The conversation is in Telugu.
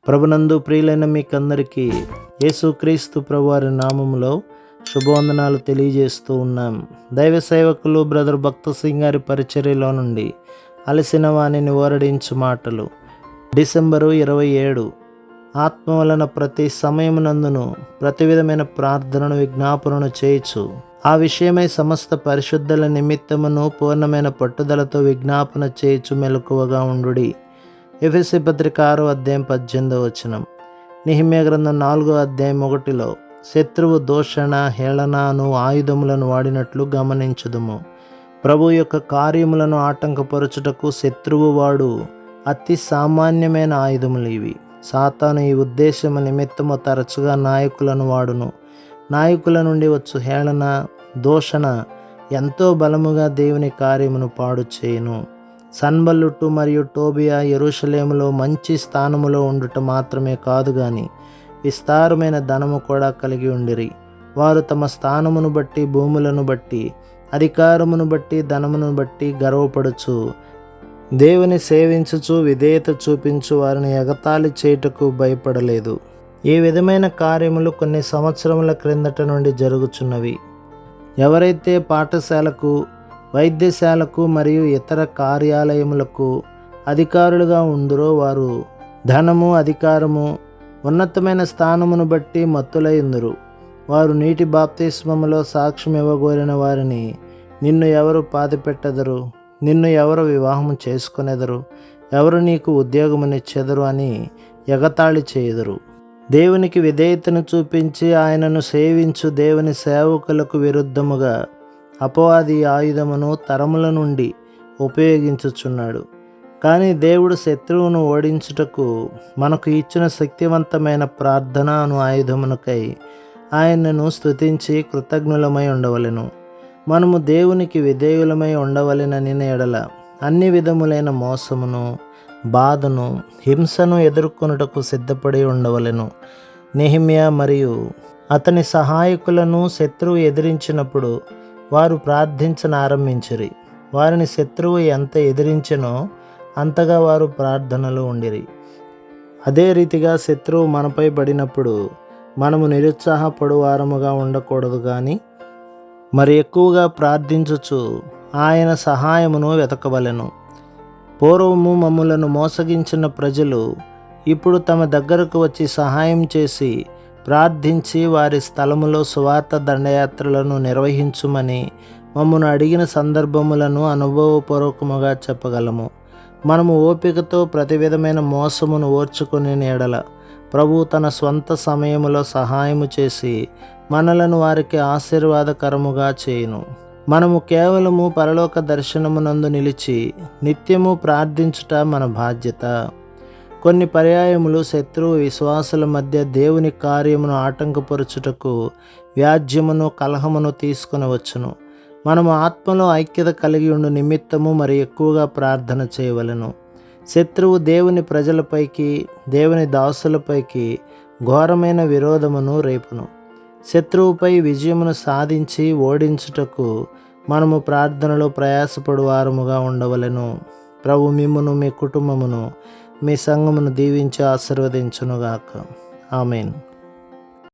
ప్రభునందు ప్రియులైన మీకందరికీ యేసుక్రీస్తు ప్రభువారి నామములో శుభవందనాలు తెలియజేస్తూ ఉన్నాం. దైవ సేవకులు బ్రదర్ భక్త సింగ్ గారి పరిచర్యలో నుండి అలసిన వాణిని ఓరడించు మాటలు. డిసెంబరు 27. ఆత్మ వలన ప్రతి సమయమునందును ప్రతి విధమైన ప్రార్థనను విజ్ఞాపనను చేయుచు ఆ విషయమై సమస్త పరిశుద్ధుల నిమిత్తమును పూర్ణమైన పట్టుదలతో విజ్ఞాపన చేయుచు మెలకువగా ఉండుడి. ఎఫెసీ పత్రిక 6వ అధ్యాయం 18వ వచనం. నెహెమ్యా గ్రంథం 4వ అధ్యాయం 1లో శత్రువు దూషణ హేళనను ఆయుధములను వాడినట్లు గమనించుదుము. ప్రభు యొక్క కార్యములను ఆటంకపరచుటకు శత్రువు వాడు అతి సామాన్యమైన ఆయుధములు ఇవి. సాతాను ఈ ఉద్దేశము నిమిత్తము తరచుగా నాయకులను వాడును. నాయకుల నుండి వచ్చు హేళన దూషణ ఎంతో బలముగా దేవుని కార్యమును పాడు చేయును. సన్బల్లుటు మరియు టోబియా యెరూషలేములో మంచి స్థానములో ఉండుట మాత్రమే కాదు గాని విస్తారమైన ధనము కూడా కలిగి ఉండిరి. వారు తమ స్థానమును బట్టి భూములను బట్టి అధికారమును బట్టి ధనమును బట్టి గర్వపడుచు దేవుని సేవించుచు విధేయత చూపించు వారిని ఎగతాళి చేయుటకు భయపడలేదు. ఈ విధమైన కార్యములు కొన్ని సంవత్సరముల క్రిందట నుండి జరుగుచున్నవి. ఎవరైతే పాఠశాలకు వైద్యశాలకు మరియు ఇతర కార్యాలయములకు అధికారులుగా ఉందరో వారు ధనము అధికారము ఉన్నతమైన స్థానమును బట్టి మత్తులైందురు. వారు నీటి బాప్తిస్మములో సాక్ష్యం ఇవ్వగోరిన వారిని నిన్ను ఎవరు పాతిపెట్టెదరు, నిన్ను ఎవరు వివాహము చేసుకొనెదరు, ఎవరు నీకు ఉద్యోగమునిచ్చెదరు అని ఎగతాళి చేయుదురు. దేవునికి విధేయతను చూపించి ఆయనను సేవించు దేవుని సేవకులకు విరుద్ధముగా అపవాది ఆయుధమును తరముల నుండి ఉపయోగించుచున్నాడు. కానీ దేవుడు శత్రువును ఓడించుటకు మనకు ఇచ్చిన శక్తివంతమైన ప్రార్థన అను ఆయుధమునకై ఆయనను స్తుతించి కృతజ్ఞులమై ఉండవలెను. మనము దేవునికి విధేయులమై ఉండవలెనని ఎడల అన్ని విధములైన మోసమును బాధను హింసను ఎదుర్కొనుటకు సిద్ధపడి ఉండవలెను. నెహెమ్యా మరియు అతని సహాయకులను శత్రువు ఎదిరించినప్పుడు వారు ప్రార్థించనారంభించిరి. వారిని శత్రువు ఎంత ఎదిరించినో అంతగా వారు ప్రార్థనలో ఉండిరి. అదే రీతిగా శత్రువు మనపై పడినప్పుడు మనము నిరుత్సాహపడు వారముగా ఉండకూడదు కానీ మరి ఎక్కువగా ప్రార్థించుచు ఆయన సహాయమును వెతకవలెను. పూర్వము మమ్ములను మోసగించిన ప్రజలు ఇప్పుడు తమ దగ్గరకు వచ్చి సహాయం చేసి ప్రార్థించి వారి స్థలములో సువార్త దండయాత్రలను నిర్వహించుమని మమ్మను అడిగిన సందర్భములను అనుభవపూర్వకముగా చెప్పగలము. మనము ఓపికతో ప్రతి విధమైన మోసమును ఓర్చుకుని ఎడల ప్రభు తన స్వంత సమయములో సహాయము చేసి మనలను వారికి ఆశీర్వాదకరముగా చేయును. మనము కేవలము పరలోక దర్శనమునందు నిలిచి నిత్యము ప్రార్థించుట మన బాధ్యత. కొన్ని పర్యాయములు శత్రువు విశ్వాసుల మధ్య దేవుని కార్యమును ఆటంకపరచుటకు వ్యాజ్యమును కలహమును తీసుకుని వచ్చును. మనము ఆత్మలో ఐక్యత కలిగి ఉండు నిమిత్తము మరి ఎక్కువగా ప్రార్థన చేయవలెను. శత్రువు దేవుని ప్రజలపైకి దేవుని దాసులపైకి ఘోరమైన విరోధమును రేపును. శత్రువుపై విజయమును సాధించి ఓడించుటకు మనము ప్రార్థనలో ప్రయాసపడు వారముగా ఉండవలెను. ప్రభు మిమ్మును మీ కుటుంబమును మీ సంఘమును దీవించి ఆశీర్వదించునుగాక. ఆమేన్.